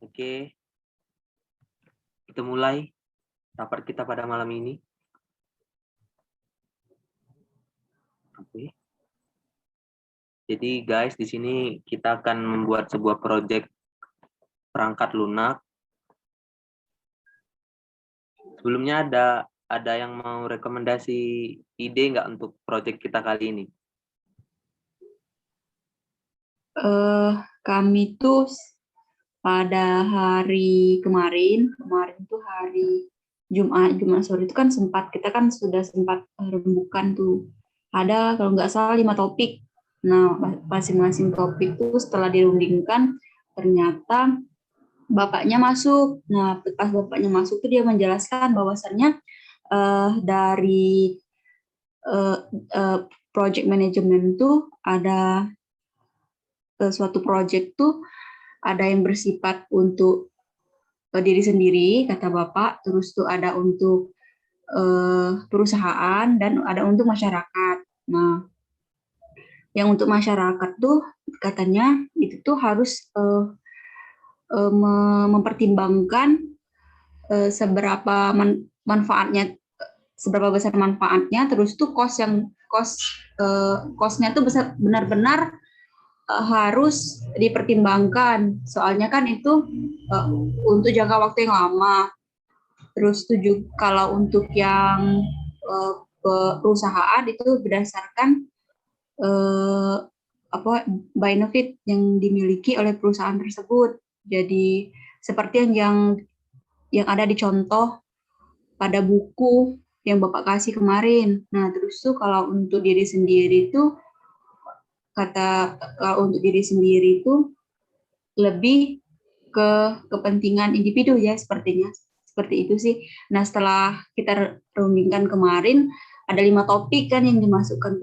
Oke, kita mulai rapat kita pada malam ini. Oke. Jadi guys, di sini kita akan membuat sebuah proyek perangkat lunak. Sebelumnya ada yang mau rekomendasi ide nggak untuk proyek kita kali ini? Kami tuh pada hari kemarin tuh hari Jumat sore itu kan kita kan sudah sempat rembukan tuh. Ada kalau nggak salah 5 topik. Nah, masing-masing topik tuh setelah dirundingkan ternyata bapaknya masuk. Nah, pas bapaknya masuk tuh dia menjelaskan bahwasannya dari project management tuh ada suatu project tuh ada yang bersifat untuk diri sendiri, kata Bapak, terus tuh ada untuk perusahaan, dan ada untuk masyarakat. Nah, yang untuk masyarakat tuh katanya itu tuh harus mempertimbangkan seberapa manfaatnya, seberapa besar manfaatnya, terus tuh kosnya tuh benar-benar harus dipertimbangkan, soalnya kan itu untuk jangka waktu yang lama. Terus tujuh kalau untuk yang perusahaan itu berdasarkan benefit yang dimiliki oleh perusahaan tersebut. Jadi seperti yang ada di contoh pada buku yang Bapak kasih kemarin. Nah, terus tuh kalau untuk diri sendiri tuh kalau untuk diri sendiri itu lebih ke kepentingan individu ya, sepertinya seperti itu sih. Nah, setelah kita rundingkan kemarin ada 5 topik kan yang dimasukkan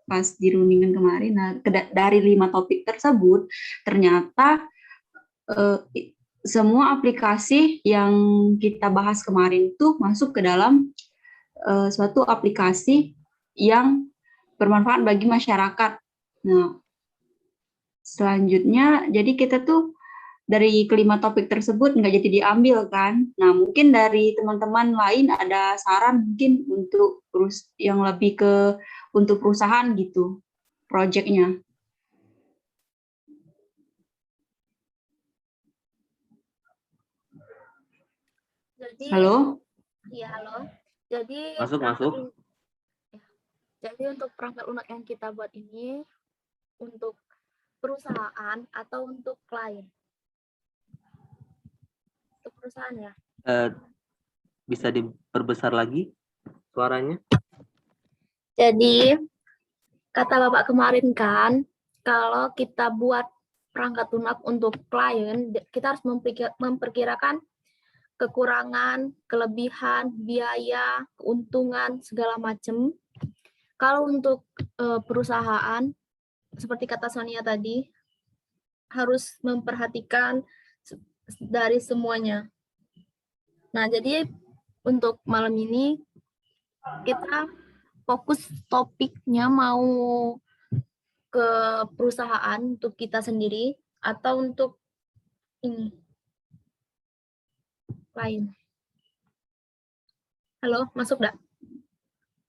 pas dirundingkan kemarin. Nah, dari 5 topik tersebut ternyata semua aplikasi yang kita bahas kemarin itu masuk ke dalam suatu aplikasi yang bermanfaat bagi masyarakat. Nah, selanjutnya, jadi kita tuh dari kelima topik tersebut nggak jadi diambil kan. Nah, mungkin dari teman-teman lain ada saran mungkin untuk yang lebih ke untuk perusahaan gitu, proyeknya. Jadi, halo? Iya, halo. Jadi Masuk. Jadi untuk perangkat lunak yang kita buat ini untuk perusahaan atau untuk klien? Untuk perusahaan ya. Bisa diperbesar lagi suaranya? Jadi kata Bapak kemarin kan, kalau kita buat perangkat lunak untuk klien, kita harus memperkirakan kekurangan, kelebihan, biaya, keuntungan, segala macam. Kalau untuk perusahaan, seperti kata Sonia tadi, harus memperhatikan dari semuanya. Nah, jadi untuk malam ini kita fokus topiknya mau ke perusahaan untuk kita sendiri atau untuk ini lain. Halo, masuk nggak?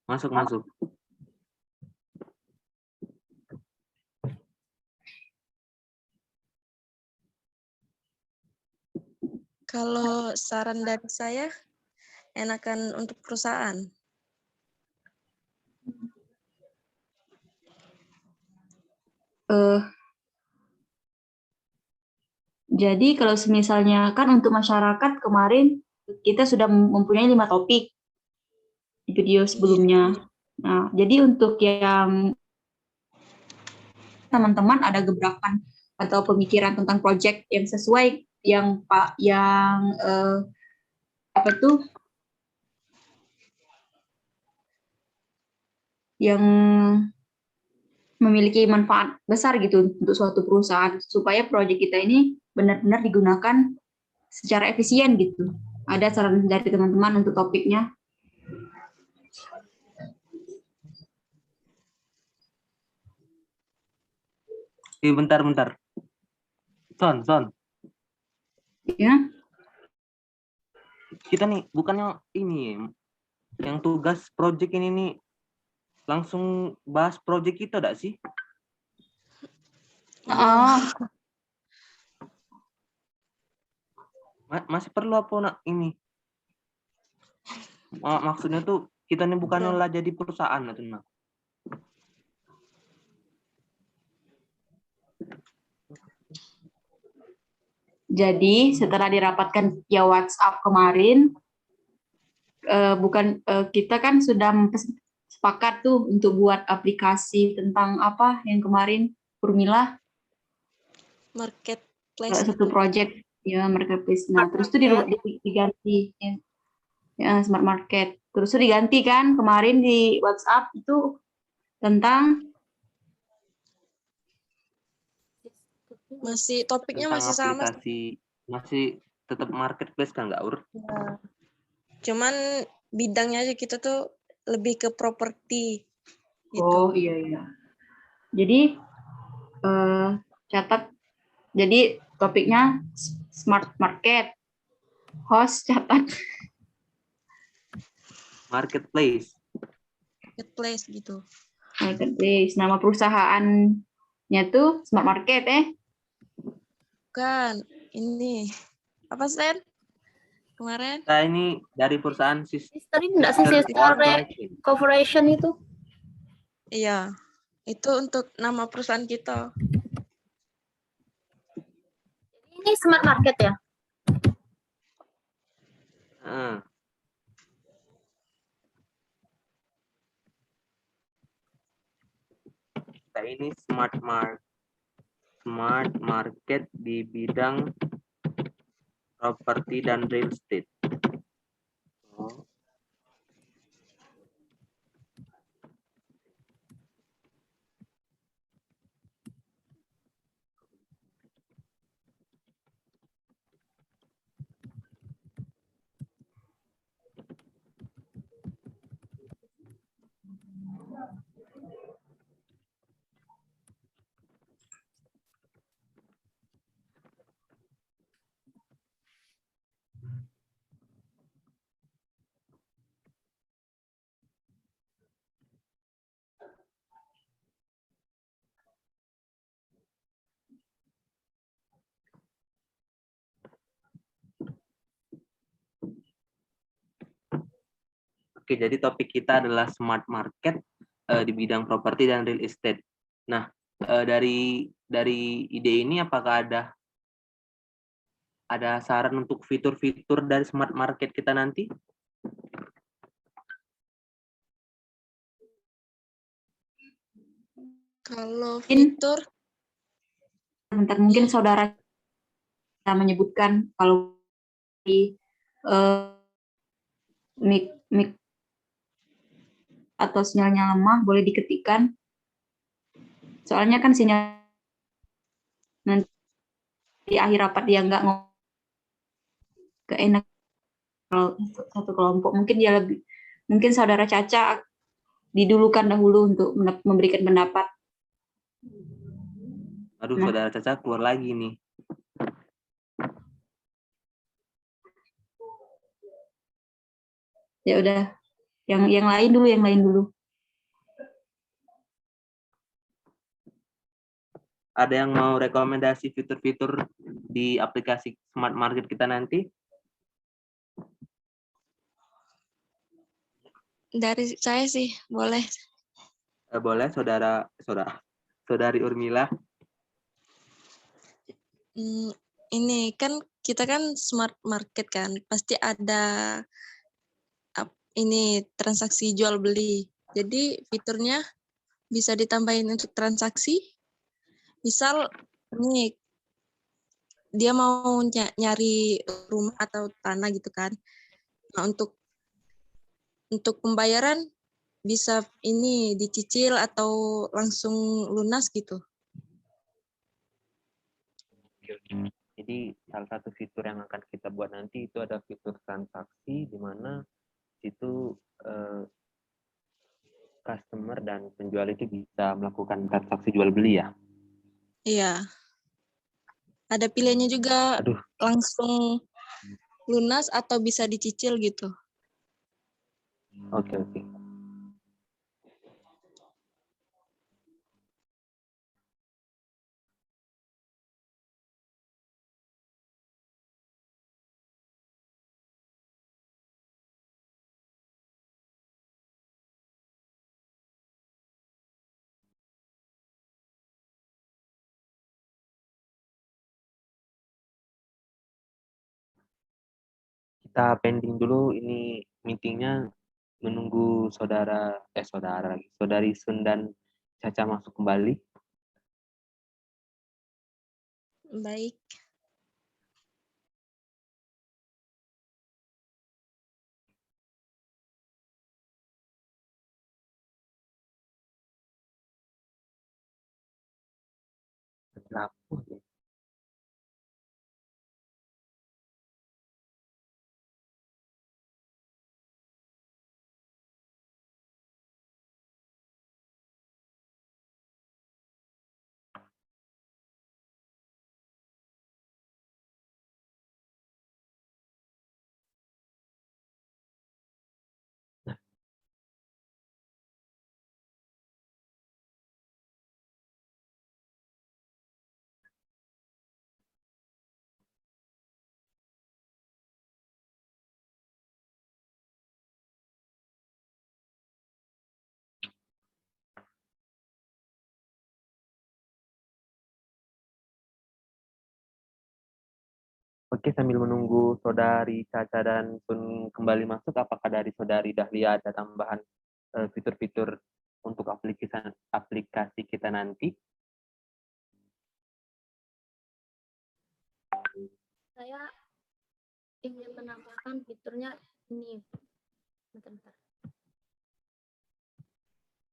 Masuk. Kalau saran dari saya, enakan untuk perusahaan. Jadi kalau misalnya kan untuk masyarakat kemarin kita sudah mempunyai 5 topik di video sebelumnya. Nah, jadi untuk yang teman-teman ada gebrakan atau pemikiran tentang proyek yang sesuai yang yang memiliki manfaat besar gitu untuk suatu perusahaan supaya proyek kita ini benar-benar digunakan secara efisien gitu. Ada saran dari teman-teman untuk topiknya? Bentar. Son, Ya, kita nih bukannya ini yang tugas project ini nih langsung bahas project kita enggak sih? oh, Masih perlu apa nak ini? Maksudnya tuh kita nih bukannya lah jadi perusahaan atau nah. jadi setelah dirapatkan ya WhatsApp kemarin, kita kan sudah sepakat tuh untuk buat aplikasi tentang apa yang kemarin Urmila Marketplace satu gitu. project ya marketplace. Nah, Smart terus tuh market. diganti ya, smart market. Terus tuh diganti kan kemarin di WhatsApp itu tentang Masih topiknya Tentang masih sama. aplikasi masih tetap marketplace kan nggak Ur? Ya. Cuman bidangnya aja kita tuh lebih ke properti gitu. oh iya. Jadi catat. Jadi topiknya smart market. Host catat Marketplace. Marketplace gitu. marketplace. Nama perusahaannya tuh smart market Bukan, ini apa Sen? Kemarin? Kita ini dari perusahaan Sister ini enggak sih Sister Corporation itu? Iya, itu untuk nama perusahaan kita. Ini smart market ya? Kita ini smart market di bidang properti dan real estate. Oh. Oke, jadi topik kita adalah smart market di bidang properti dan real estate. Nah, dari ide ini apakah ada saran untuk fitur-fitur dari smart market kita nanti? Kalau fitur, Bentar, mungkin saudara menyebutkan kalau di mic atau sinyalnya lemah boleh diketikkan. Soalnya kan sinyal nanti di akhir rapat dia nggak enak kalau satu kelompok. Mungkin saudara Caca didulukan dahulu untuk memberikan pendapat. Aduh, saudara Caca keluar lagi nih. Ya udah, yang lain dulu. Ada yang mau rekomendasi fitur-fitur di aplikasi smart market kita nanti? dari saya sih boleh. Boleh, saudari Urmila. Ini kan kita kan smart market kan, pasti ada ini transaksi jual beli. Jadi fiturnya bisa ditambahin untuk transaksi. Misal ini dia mau nyari rumah atau tanah gitu kan. Nah, untuk pembayaran bisa ini dicicil atau langsung lunas gitu. Jadi salah satu fitur yang akan kita buat nanti itu ada fitur transaksi di mana itu customer dan penjual itu bisa melakukan transaksi jual beli ya. Iya. Ada pilihannya juga, Aduh, langsung lunas atau bisa dicicil gitu. oke. Kita pending dulu ini meetingnya, menunggu saudari Sun dan Caca masuk kembali. Baik. Berapa? Oke, sambil menunggu saudari Caca dan Sun kembali masuk, apakah dari saudari Dahlia ada tambahan fitur-fitur untuk aplikasi kita nanti? Saya ingin menambahkan fiturnya ini. Bentar.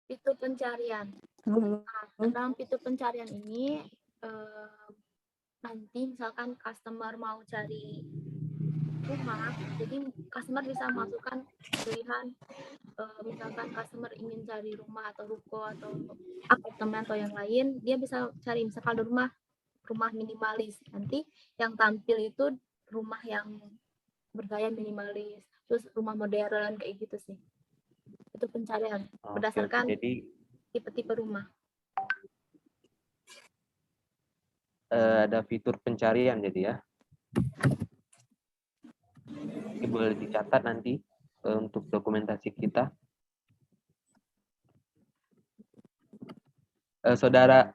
Fitur pencarian. Nah, dalam fitur pencarian ini nanti misalkan customer mau cari rumah, jadi customer bisa masukkan pilihan misalkan customer ingin cari rumah atau ruko atau apartemen atau yang lain, dia bisa cari misalkan ada rumah minimalis, nanti yang tampil itu rumah yang bergaya minimalis, terus rumah modern kayak gitu sih. Itu pencarian berdasarkan Jadi tipe-tipe rumah. ada fitur pencarian jadi ya. Ini boleh dicatat nanti untuk dokumentasi kita. Saudari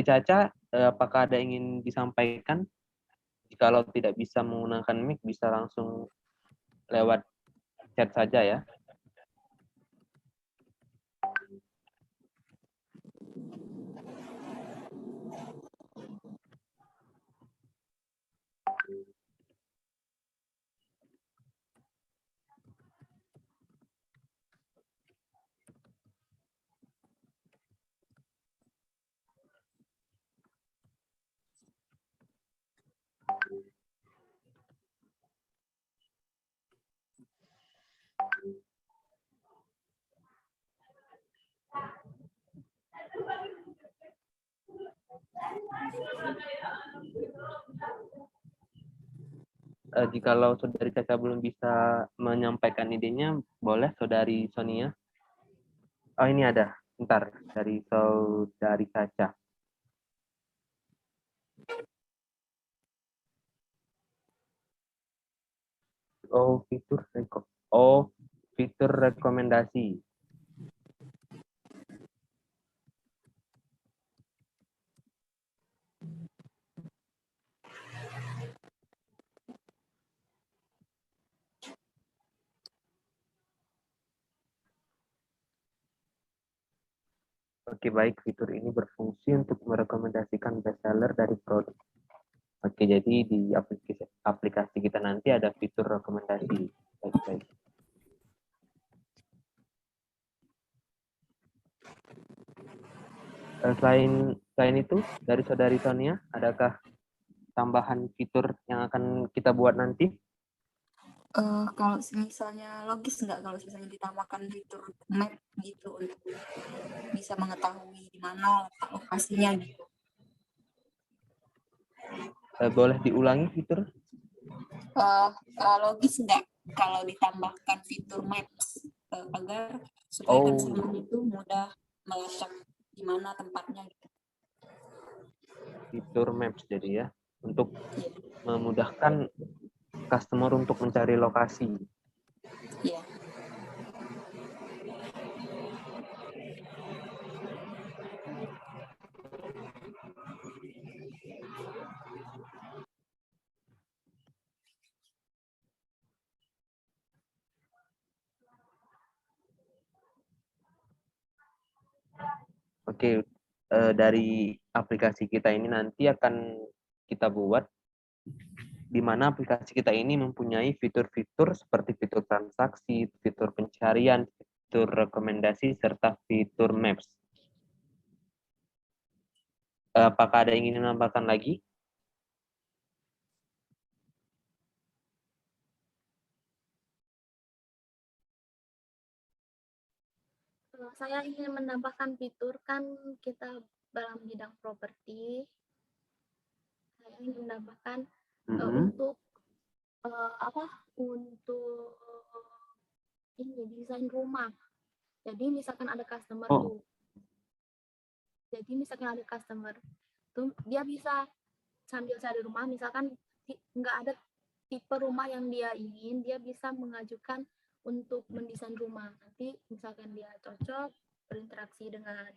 Caca, apakah ada ingin disampaikan? Kalau tidak bisa menggunakan mic, bisa langsung lewat chat saja ya. Jikalau saudari Caca belum bisa menyampaikan idenya, boleh saudari Sonia. Oh, ini ada. Bentar, dari saudari Caca. Fitur rekomendasi. Oke, baik. Fitur ini berfungsi untuk merekomendasikan bestseller dari produk. Oke, jadi di aplikasi kita nanti ada fitur rekomendasi. Baik. Selain itu, dari saudari Sonia, adakah tambahan fitur yang akan kita buat nanti? Kalau misalnya logis nggak kalau misalnya ditambahkan fitur map gitu untuk bisa mengetahui di mana letak lokasinya gitu. Boleh diulangi fitur? Logis nggak kalau ditambahkan fitur maps agar supaya Oh, customer itu mudah melacak di mana tempatnya gitu. fitur Maps jadi ya, untuk memudahkan customer untuk mencari lokasi. Iya. Oke, dari aplikasi kita ini nanti akan kita buat di mana aplikasi kita ini mempunyai fitur-fitur seperti fitur transaksi, fitur pencarian, fitur rekomendasi, serta fitur Maps. Apakah ada yang ingin menambahkan lagi? Saya ingin menambahkan fitur, kan kita dalam bidang properti, saya ingin menambahkan untuk untuk ini desain rumah. Jadi misalkan ada customer tuh, jadi misalkan ada customer tuh, dia bisa sambil cari rumah, misalkan nggak ada tipe rumah yang dia ingin, dia bisa mengajukan untuk mendesain rumah. Nanti misalkan dia cocok berinteraksi dengan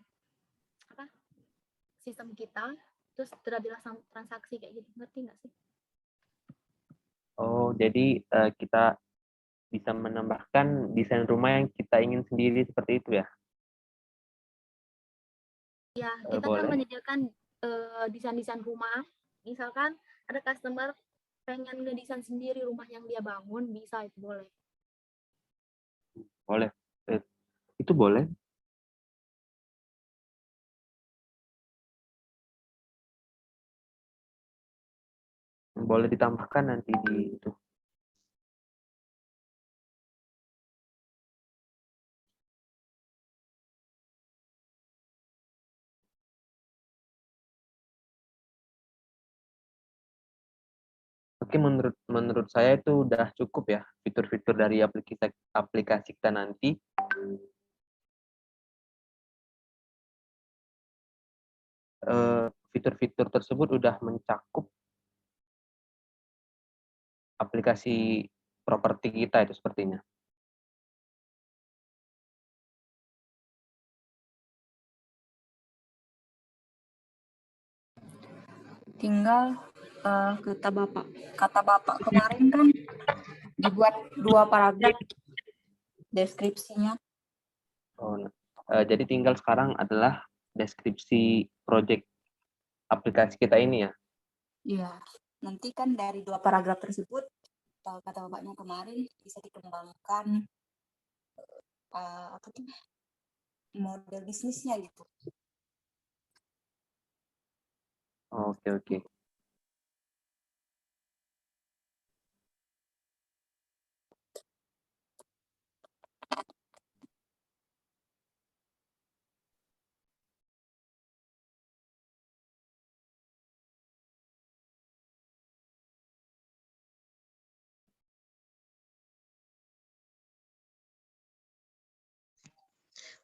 sistem kita, terus terjadilah transaksi kayak gitu. Ngerti nggak sih? Oh, jadi kita bisa menambahkan desain rumah yang kita ingin sendiri seperti itu ya? Ya, kita kan menyediakan desain-desain rumah. Misalkan ada customer pengen ngedesain sendiri rumah yang dia bangun, bisa, itu boleh. Boleh. Itu boleh. Boleh ditambahkan nanti di itu. Oke, menurut saya itu udah cukup ya fitur-fitur dari aplikasi kita nanti. Fitur-fitur tersebut udah mencakup aplikasi properti kita itu sepertinya. Tinggal kata Bapak kemarin kan dibuat 2 paragraf deskripsinya. Oh, jadi tinggal sekarang adalah deskripsi project aplikasi kita ini ya. Iya. Nanti kan dari 2 paragraf tersebut, kata Bapaknya kemarin bisa dikembangkan model bisnisnya gitu. Oke.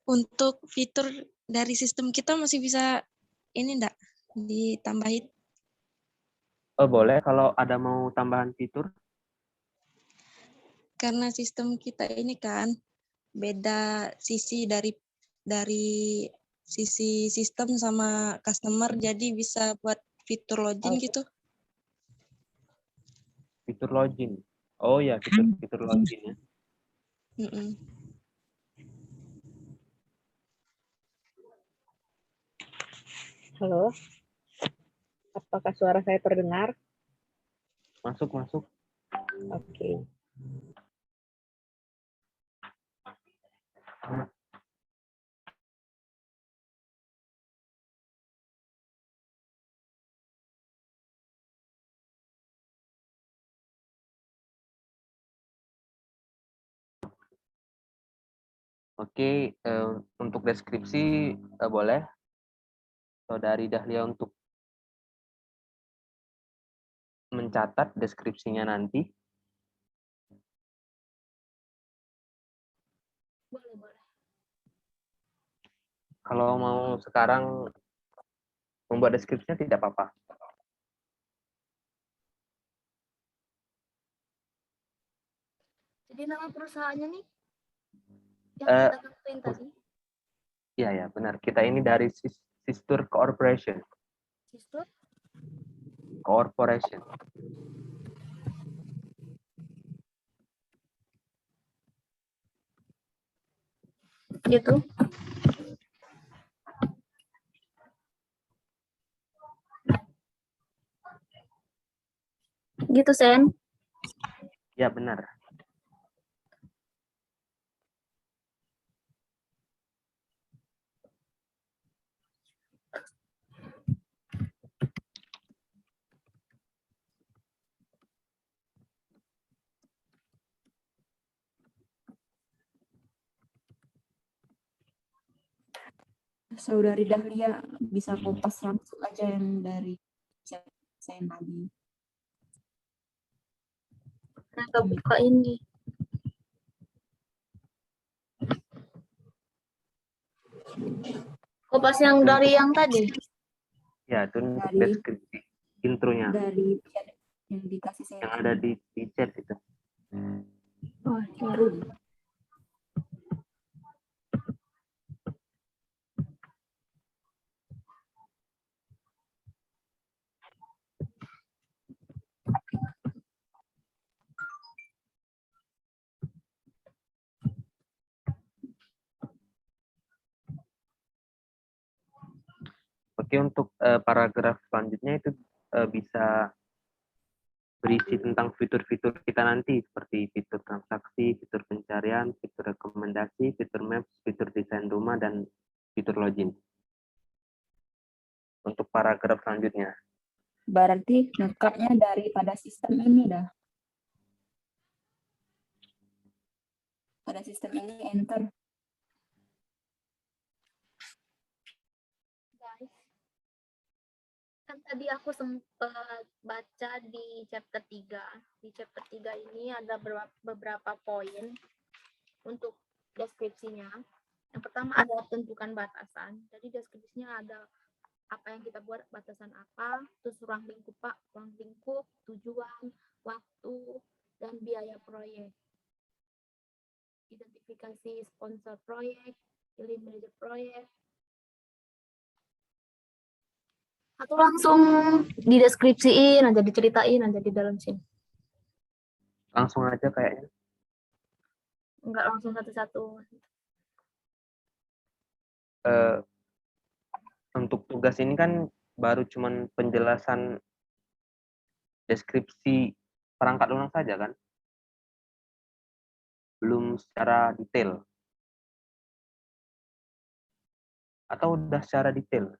Untuk fitur dari sistem kita masih bisa ini enggak ditambahin? Boleh kalau ada mau tambahan fitur. Karena sistem kita ini kan beda sisi dari sisi sistem sama customer, jadi bisa buat fitur login gitu. Fitur login. Oh ya, fitur login ya. Halo, apakah suara saya terdengar? Masuk. Oke. Oke, untuk deskripsi boleh. Saudari Dahlia untuk mencatat deskripsinya nanti. Boleh. Kalau mau sekarang membuat deskripsinya tidak apa-apa. Jadi nama perusahaannya nih yang Eh, kita tentuin tadi, Iya ya, benar. Kita ini dari Sister Corporation. Sister. Corporation. Gitu. Gitu, Sen. Ya, benar. Saudari Dahlia bisa kopas langsung aja yang dari chat saya tadi. Nah, kebuka ini. Kopas yang dari yang tadi. Ya, itu untuk Dari- deskripsi intronya Dari chat yang dikasih saya yang ada di chat itu. Oh, ya. Oke, untuk paragraf selanjutnya itu bisa berisi tentang fitur-fitur kita nanti, seperti fitur transaksi, fitur pencarian, fitur rekomendasi, fitur maps, fitur desain rumah, dan fitur login. Untuk paragraf selanjutnya. Berarti ngekatnya daripada sistem ini dah. Pada sistem ini enter. Guys, kan tadi aku sempat baca di chapter 3. Di chapter 3 ini ada beberapa poin untuk deskripsinya. Yang pertama ada tentukan batasan. Jadi deskripsinya ada apa yang kita buat, batasan apa, terus ruang lingkup, tujuan, waktu, dan biaya proyek. Identifikasi sponsor proyek, pilih manajer proyek. Atau langsung dideskripsiin aja, diceritain aja di dalam sini. Langsung aja kayaknya. Enggak langsung satu-satu. Untuk tugas ini kan baru cuman penjelasan deskripsi perangkat lunak saja kan? Belum secara detail. Atau udah secara detail?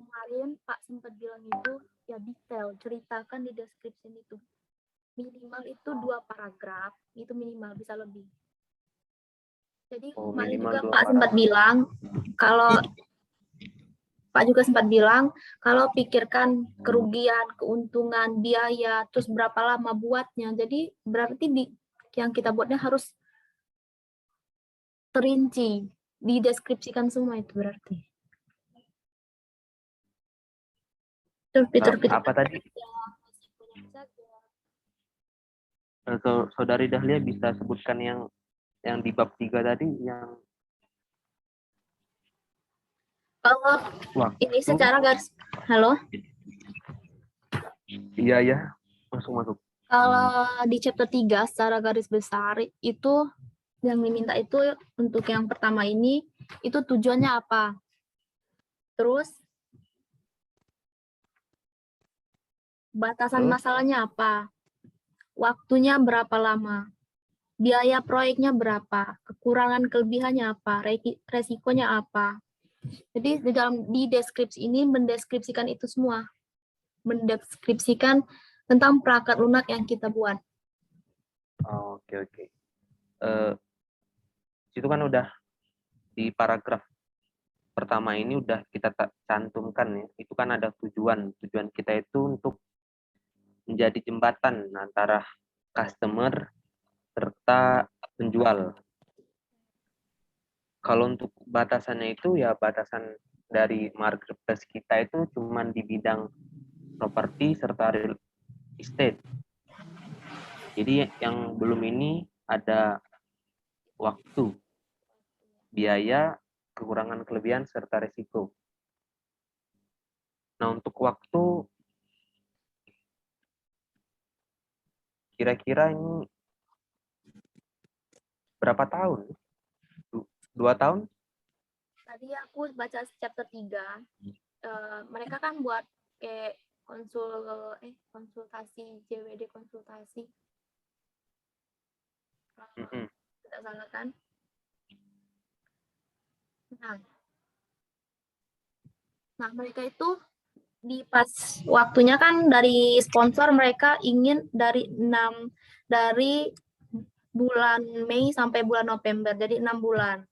Kemarin Pak sempat bilang itu ya detail, ceritakan di deskripsi itu. Minimal itu 2 paragraf, itu minimal, bisa lebih. Jadi kemarin juga Pak sempat bilang kalau pikirkan kerugian, keuntungan, biaya, terus berapa lama buatnya. Jadi berarti yang kita buatnya harus terinci, dideskripsikan semua itu berarti. Fitur-fitur Apa tadi? Saudari Dahlia bisa sebutkan yang di bab 3 tadi yang kalau ini secara garis, halo? Iya ya, masuk. Kalau di chapter 3 secara garis besar itu yang diminta itu untuk yang pertama ini itu tujuannya apa? Terus batasan masalahnya apa? Waktunya berapa lama? Biaya proyeknya berapa? Kekurangan kelebihannya apa? Resikonya apa? Jadi di deskripsi ini mendeskripsikan itu semua. Mendeskripsikan tentang perangkat lunak yang kita buat. Oke. Itu kan udah di paragraf pertama ini udah kita cantumkan ya. Itu kan ada tujuan kita itu untuk menjadi jembatan antara customer serta penjual. Kalau untuk batasannya itu ya batasan dari marketplace kita itu cuma di bidang properti serta real estate. Jadi yang belum ini ada waktu, biaya, kekurangan kelebihan serta resiko. Nah, untuk waktu kira-kira ini berapa tahun? 2 tahun? Tadi aku baca chapter 3. Mereka kan buat kayak konsultasi, JWD konsultasi. Tidak salah kan? Nah, mereka itu di pas waktunya kan dari sponsor mereka ingin dari bulan Mei sampai bulan November, jadi 6 bulan.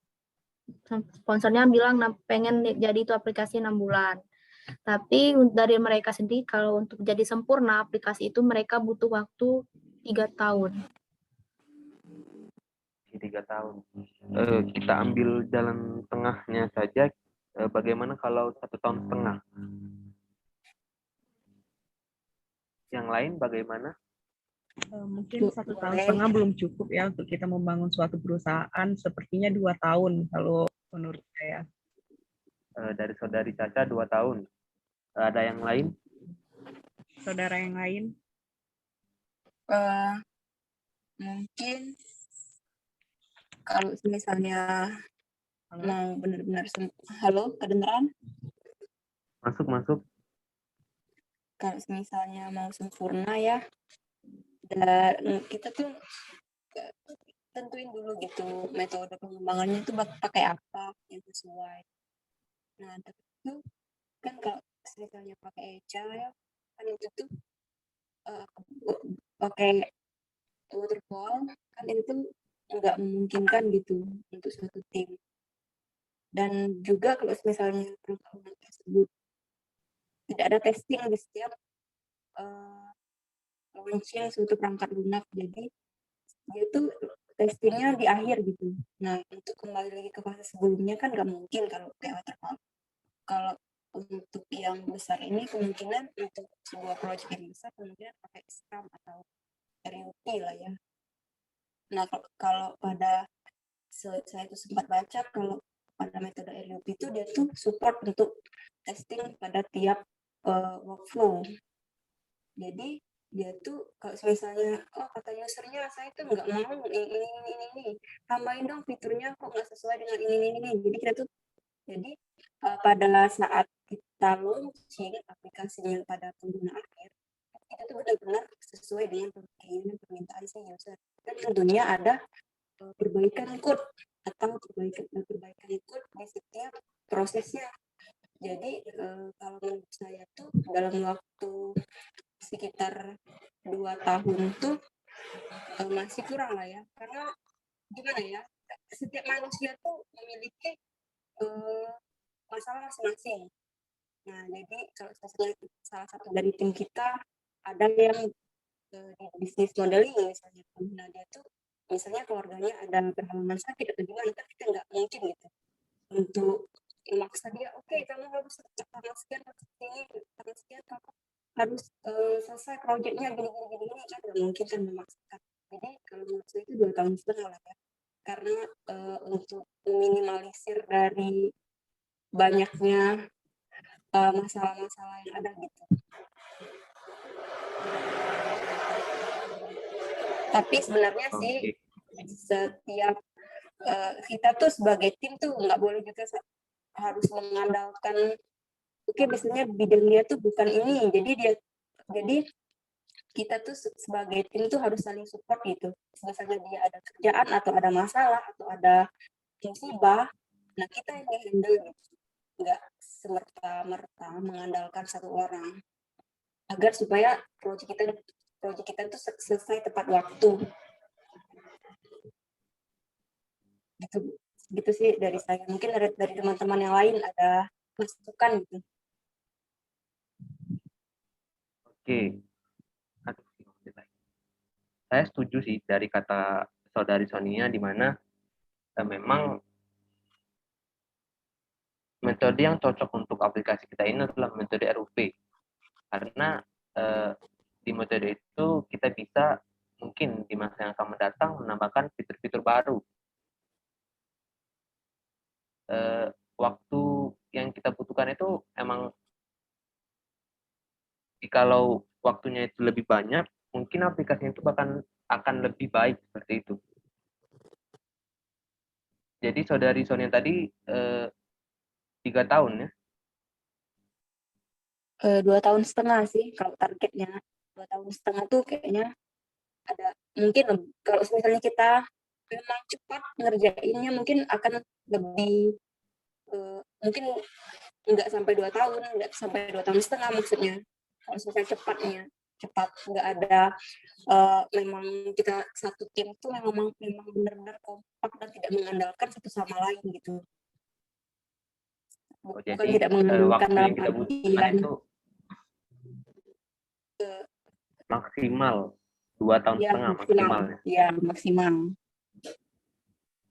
Sponsornya bilang pengen jadi itu aplikasi 6 bulan. Tapi dari mereka sendiri kalau untuk jadi sempurna aplikasi itu mereka butuh waktu 3 tahun. 3 tahun. Kita ambil jalan tengahnya saja. Bagaimana kalau 1 tahun setengah? Yang lain bagaimana? Mungkin 1 tahun setengah belum cukup ya untuk kita membangun suatu perusahaan. Sepertinya 2 tahun kalau menurut saya. Dari saudari Caca 2 tahun. Ada yang lain? Saudara yang lain? Mungkin kalau misalnya mau benar-benar halo, kedengeran? Masuk. Kalau misalnya mau sempurna ya, dan kita tuh tentuin dulu gitu metode pengembangannya itu pakai apa yang sesuai. Nah, tapi itu kan kalau misalnya pakai agile kan itu tuh pakai waterfall kan itu nggak memungkinkan gitu untuk suatu tim. Dan juga kalau misalnya perangkat tersebut tidak ada testing di setiap launching suatu perangkat lunak, jadi dia tuh testingnya di akhir gitu. Nah, untuk kembali lagi ke fase sebelumnya kan nggak mungkin kalau kayak waterfall. Kalau untuk yang besar ini kemungkinan untuk sebuah proyek yang besar kemungkinan pakai Scrum atau RUP lah ya. Nah, kalau pada saya itu sempat baca kalau pada metode RUP itu dia tuh support untuk testing pada tiap workflow. Jadi dia tuh kalau misalnya kata usernya saya tuh nggak mau ini tambahin dong fiturnya kok nggak sesuai dengan ini. Jadi kita tuh pada saat kita launching aplikasinya pada pengguna akhir itu tuh benar-benar sesuai dengan permintaan si user. Dan tentunya ada perbaikan code atau perbaikan code di setiap prosesnya. Jadi kalau menurut saya tuh dalam waktu sekitar 2 tahun tuh masih kurang lah ya, karena gimana ya, setiap manusia tuh memiliki masalah masing-masing. Nah, jadi kalau salah satu dari tim kita ada yang di bisnis modeling misalnya, nah dia tuh misalnya keluarganya ada pengalaman sakit atau gimana, kan kita nggak mungkin gitu untuk memaksa dia, oke, kamu harus tanggal sekian kamu harus selesai proyeknya gini kan nggak mungkin kan memaksakan. Jadi kalau menurut saya itu 2 tahun setengah lah ya, karena untuk meminimalisir dari banyaknya masalah-masalah yang ada gitu. Tapi sebenarnya sih setiap kita tuh sebagai tim tuh nggak boleh juga harus mengandalkan misalnya bidang dia tuh bukan ini, jadi kita tuh sebagai tim tuh harus saling support gitu. Misalnya dia ada kerjaan atau ada masalah atau ada musibah, nah kita yang handle gitu, nggak semerta-merta mengandalkan satu orang, agar supaya proyek kita tuh selesai tepat waktu. Gitu sih dari saya. Mungkin dari teman-teman yang lain ada masukan gitu. Oke. saya setuju sih dari kata saudari Sonia, di mana memang metode yang cocok untuk aplikasi kita ini adalah metode RUP, karena di metode itu kita bisa mungkin di masa yang akan mendatang menambahkan fitur-fitur baru. Waktu yang kita butuhkan itu emang, jikalau waktunya itu lebih banyak, mungkin aplikasinya itu bahkan akan lebih baik seperti itu. Jadi saudari Sonia tadi 3 tahun ya? 2,5 tahun sih kalau targetnya. 2,5 tahun tuh kayaknya ada mungkin kalau misalnya kita memang cepat ngerjainnya mungkin akan lebih mungkin nggak sampai 2 tahun, nggak sampai 2,5 tahun maksudnya. Kalau misalnya cepatnya cepat, nggak ada memang kita satu tim tuh memang benar-benar kompak dan tidak mengandalkan satu sama lain gitu. Oh, Bukan jadi tidak mengandalkan waktu dalam yang kita butuhkan artian itu maksimal 2,5 ya tahun maksimal, maksimalnya. ya maksimal.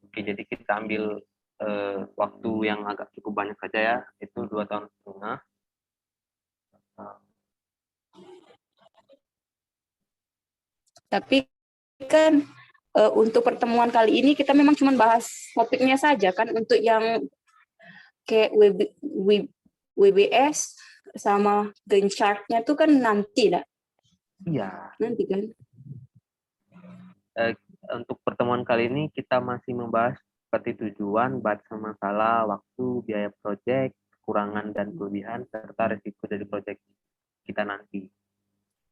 Oke, jadi kita ambil waktu yang agak cukup banyak saja ya, itu 2,5 tahun. Tapi kan untuk pertemuan kali ini kita memang cuma bahas topiknya saja kan. Untuk yang kayak WBS sama Gantt chart-nya tuh kan nanti dah. Iya. Nanti kan. Untuk pertemuan kali ini kita masih membahas seperti tujuan, batas masalah, waktu, biaya proyek, kekurangan dan kelebihan, serta risiko dari proyek kita nanti.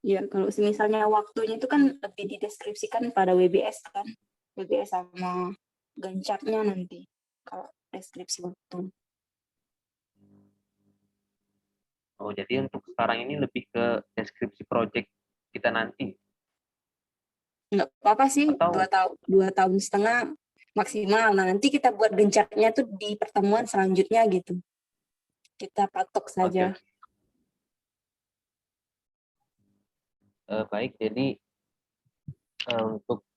Ya, kalau misalnya waktunya itu kan lebih dideskripsikan pada WBS kan. WBS sama Gantt chart-nya nanti. Kalau deskripsi waktu. Oh, jadi untuk sekarang ini lebih ke deskripsi proyek kita nanti. Nggak apa-apa sih, Atau 2,5 tahun maksimal. Nah, nanti kita buat gencatnya tuh di pertemuan selanjutnya gitu. Kita patok saja. Baik, jadi untuk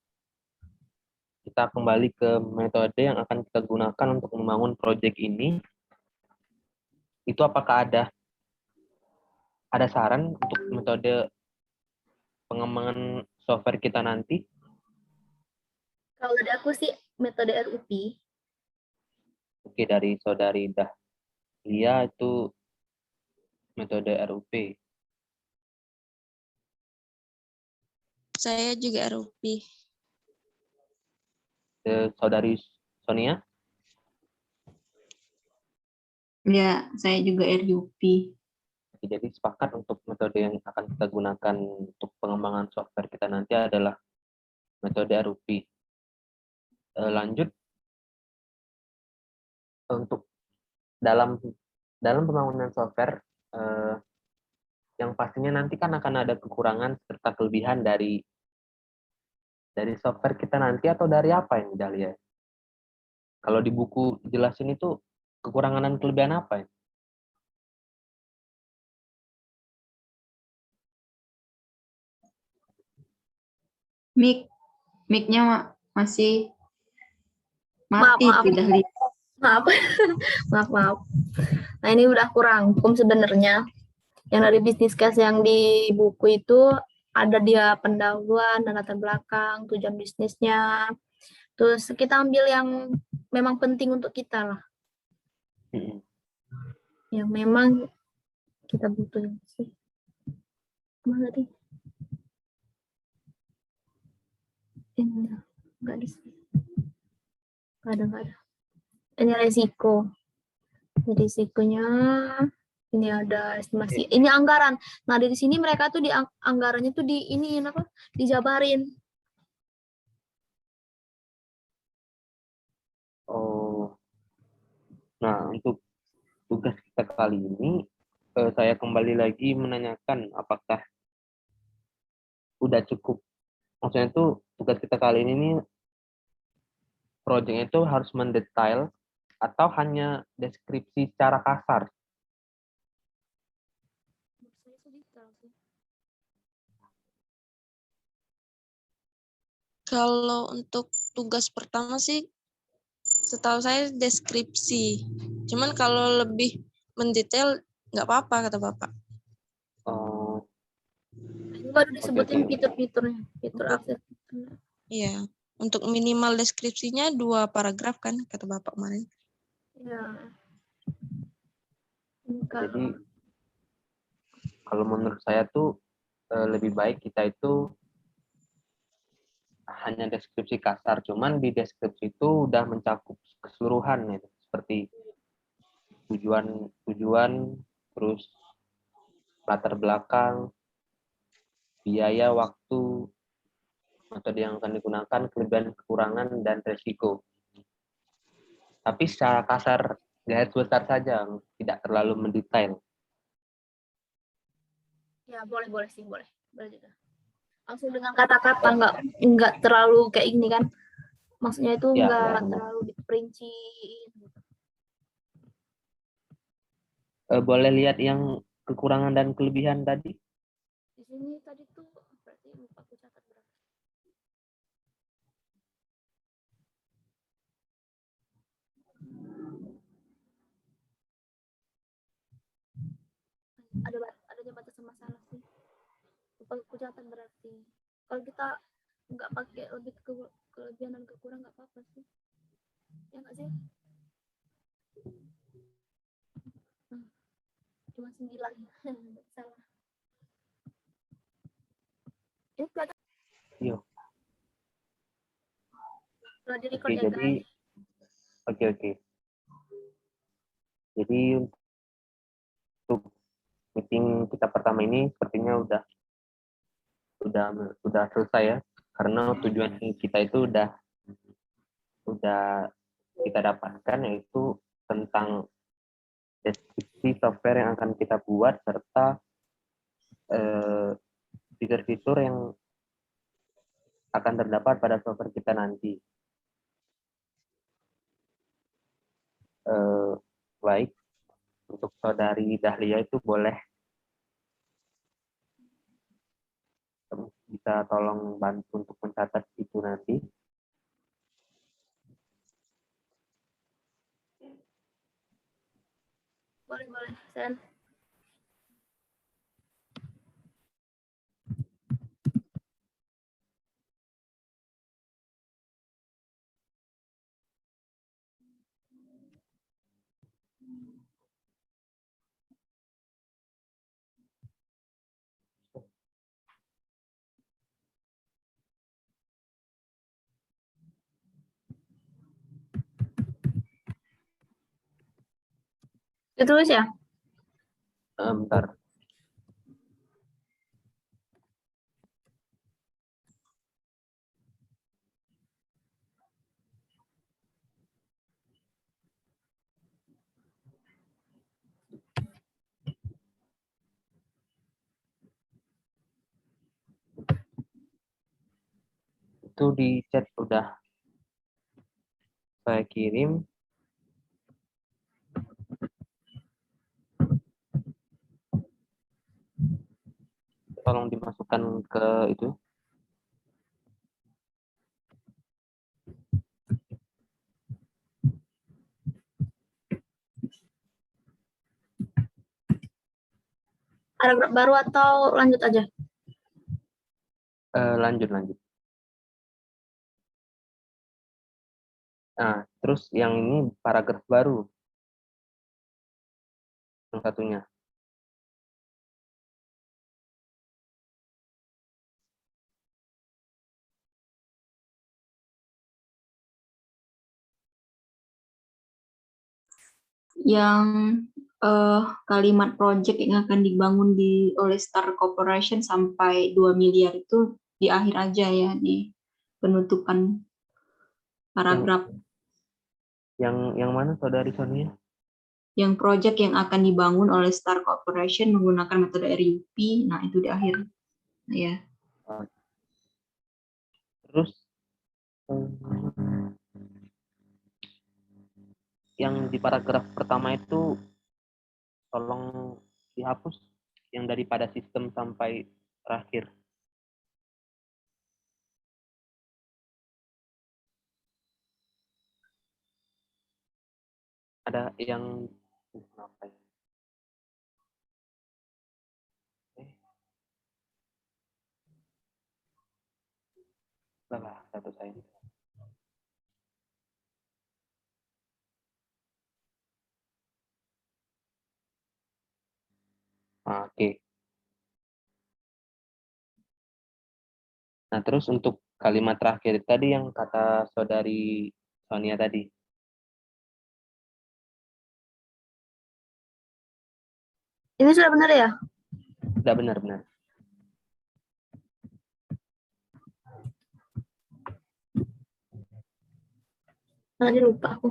kita kembali ke metode yang akan kita gunakan untuk membangun proyek ini, itu apakah ada saran untuk metode pengembangan software kita nanti? Kalau dari aku sih metode RUP. Oke, dari saudari Dahlia itu metode RUP. Saya juga RUP. Saudari Sonia? Ya, saya juga RUP. Jadi sepakat untuk metode yang akan kita gunakan untuk pengembangan software kita nanti adalah metode RUP. Lanjut, untuk dalam pembangunan software, yang pastinya nanti kan akan ada kekurangan serta kelebihan dari software kita nanti, atau dari apa yang Dahlia? Kalau di buku jelasin itu kekurangan dan kelebihan apa ya? Mic-nya masih mati Maaf. tidak lihat. Maaf. maaf. Nah, ini udah kurang sebenarnya. Yang dari bisnis case yang di buku itu ada dia pendahuluan dan latar belakang, tujuan bisnisnya. Terus kita ambil yang memang penting untuk kita lah. Yang memang kita butuh sih. Mana tadi? Enggak di sini. Enggak ada. Ini resiko. Jadi risikonya ini ada estimasi. Ini anggaran. Nah, dari sini mereka tuh di anggarannya tuh di ini apa? Dijabarin. Oh. Nah, untuk tugas kita kali ini, saya kembali lagi menanyakan apakah udah cukup. Maksudnya tuh tugas kita kali ini proyeknya itu harus mendetail atau hanya deskripsi secara kasar? Kalau untuk tugas pertama sih, setahu saya deskripsi. Cuman kalau lebih mendetail nggak apa-apa kata Bapak. Oh, Ini baru disebutin oke. fitur-fiturnya, fitur Untuk- akses. Iya, untuk minimal deskripsinya 2 paragraf kan kata Bapak kemarin. Ya. Ini Jadi kalau kalau menurut saya tuh lebih baik kita itu hanya deskripsi kasar, cuman di deskripsi itu udah mencakup keseluruhan ya, seperti tujuan, terus latar belakang, biaya, waktu, metode yang akan digunakan, kelebihan, kekurangan, dan resiko. Tapi secara kasar, garis besar saja, tidak terlalu mendetail. ya boleh sih, boleh juga. Langsung dengan kata-kata, nggak terlalu kayak ini kan. Maksudnya itu Ya, nggak benar. terlalu diperinciin gitu. Boleh lihat yang kekurangan dan kelebihan tadi? Di sini tadi tuh berarti lupa aku catat berapa. Ada batasan masalah sih. Lupa aku catat berarti. Kalau kita nggak pakai lebih ke kelebihan dan kekurangan nggak apa-apa sih. Ya nggak sih? Cuma 9. Salah. Ini kelihatan Iya. kalau di record Oke, ya jadi guys. oke. Jadi untuk meeting kita pertama ini sepertinya udah selesai ya, karena tujuan kita itu udah kita dapatkan, yaitu tentang deskripsi software yang akan kita buat serta fitur-fitur yang akan terdapat pada software kita nanti. Baik, untuk saudari Dahlia itu boleh bisa tolong bantu untuk mencatat itu nanti. Boleh, Sen. Ditulis ya? Bentar. Itu di chat udah saya kirim. Tolong dimasukkan ke itu. Paragraf baru atau lanjut aja? Lanjut. Nah, terus yang ini paragraf baru. Yang satunya. Yang kalimat project yang akan dibangun oleh Star Corporation sampai 2 miliar itu di akhir aja ya, di penutupan paragraf. Yang mana saudari Sonia? Yang project yang akan dibangun oleh Star Corporation menggunakan metode RUP, nah itu di akhir ya. Terus yang di paragraf pertama itu tolong dihapus, yang daripada sistem sampai terakhir. Ada yang apa ya? Lah, satu saya. Oke. Nah, terus untuk kalimat terakhir tadi yang kata saudari Sonia tadi. Ini sudah benar ya? Sudah benar-benar. Tadi lupa aku.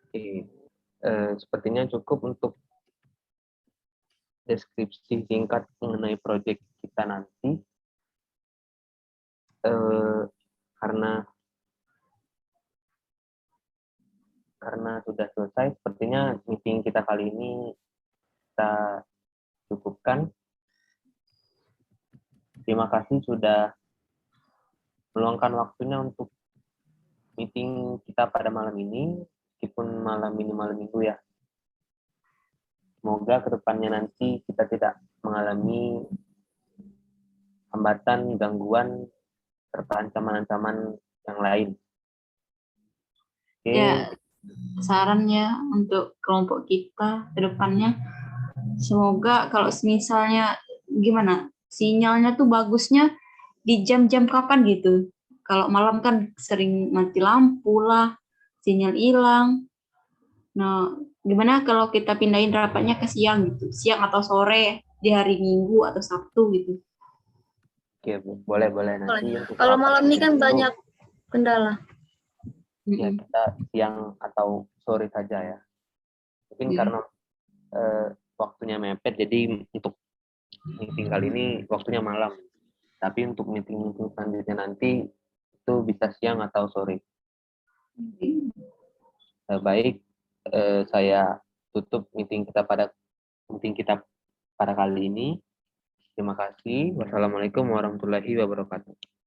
Oke. Sepertinya cukup untuk deskripsi singkat mengenai proyek kita nanti. Karena sudah selesai, sepertinya meeting kita kali ini kita cukupkan. Terima kasih sudah meluangkan waktunya untuk meeting kita pada malam ini, meskipun malam ini malam minggu ya. Semoga kedepannya nanti kita tidak mengalami hambatan, gangguan, serta ancaman-ancaman yang lain. Oke. Ya, sarannya untuk kelompok kita ke depannya, semoga kalau misalnya gimana, sinyalnya tuh bagusnya di jam-jam kapan gitu. Kalau malam kan sering mati lampu lah, sinyal hilang. Nah, gimana kalau kita pindahin rapatnya ke siang gitu, siang atau sore di hari Minggu atau Sabtu gitu. Oke, boleh nanti untuk Kalau rapat malam ini kan itu, banyak kendala. ya kita siang atau sore saja ya. Mungkin karena waktunya mepet, jadi untuk meeting kali ini waktunya malam. Tapi untuk meeting selanjutnya nanti itu bisa siang atau sore. Baik, saya tutup meeting kita pada kali ini. Terima kasih. Wassalamualaikum warahmatullahi wabarakatuh.